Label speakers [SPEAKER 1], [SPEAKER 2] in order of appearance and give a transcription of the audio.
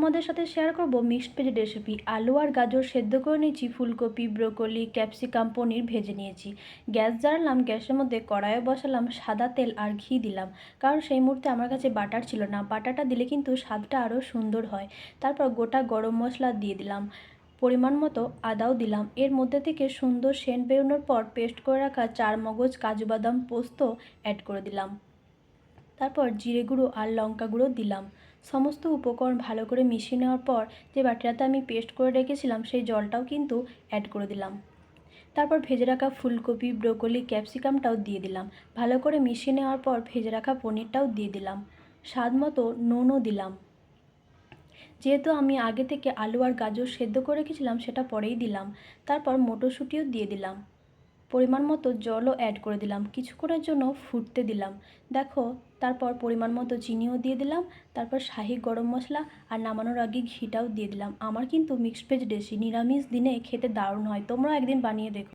[SPEAKER 1] তোমাদের সাথে শেয়ার করব মিক্সড ভেজ রেসিপি। আলু আর গাজর সেদ্ধ করে নিয়েছি, ফুলকপি, ব্রোকলি, ক্যাপসিকাম, পনির ভেজে নিয়েছি। গ্যাস জ্বালালাম, গ্যাসের মধ্যে কড়াইয়ে বসালাম, সাদা তেল আর ঘি দিলাম, কারণ সেই মুহূর্তে আমার কাছে বাটার ছিল না। বাটারটা দিলে কিন্তু স্বাদটা আরও সুন্দর হয়। তারপর গোটা গরম মশলা দিয়ে দিলাম, পরিমাণ মতো আদাও দিলাম। এর মধ্যে থেকে সুন্দর সেন্ট বেরোনোর পর পেস্ট করে রাখা চারমগজ, কাজু বাদাম, পোস্ত অ্যাড করে দিলাম। তারপর জিরে গুঁড়ো আর লঙ্কা গুঁড়ো দিলাম। সমস্ত উপকরণ ভালো করে মিশিয়ে নেওয়ার পর যে বাটিটাতে আমি পেস্ট করে রেখেছিলাম সেই জলটাও কিন্তু অ্যাড করে দিলাম। তারপর ভেজে রাখা ফুলকপি, ব্রোকলি, ক্যাপসিকামটাও দিয়ে দিলাম। ভালো করে মিশিয়ে নেওয়ার পর ভেজে রাখা পনিরটাও দিয়ে দিলাম। স্বাদ মতো নুনও দিলাম। যেহেতু আমি আগে থেকে আলু আর গাজর সেদ্ধ করে রেখেছিলাম সেটা পরেই দিলাম। তারপর মটরশুঁটিও দিয়ে দিলাম। পরিমাণ মতো জলও অ্যাড করে দিলাম, কিছুক্ষণের জন্য ফুটতে দিলাম। দেখো, তারপর পরিমাণ মতো চিনিও দিয়ে দিলাম। তারপর শাহি গরম মশলা আর নামানোর আগে ঘিটাও দিয়ে দিলাম। আমার কিন্তু মিক্সড ভেজ রেসিপি নিরামিষ দিনে খেতে দারুণ হয়, তোমরাও একদিন বানিয়ে দেখো।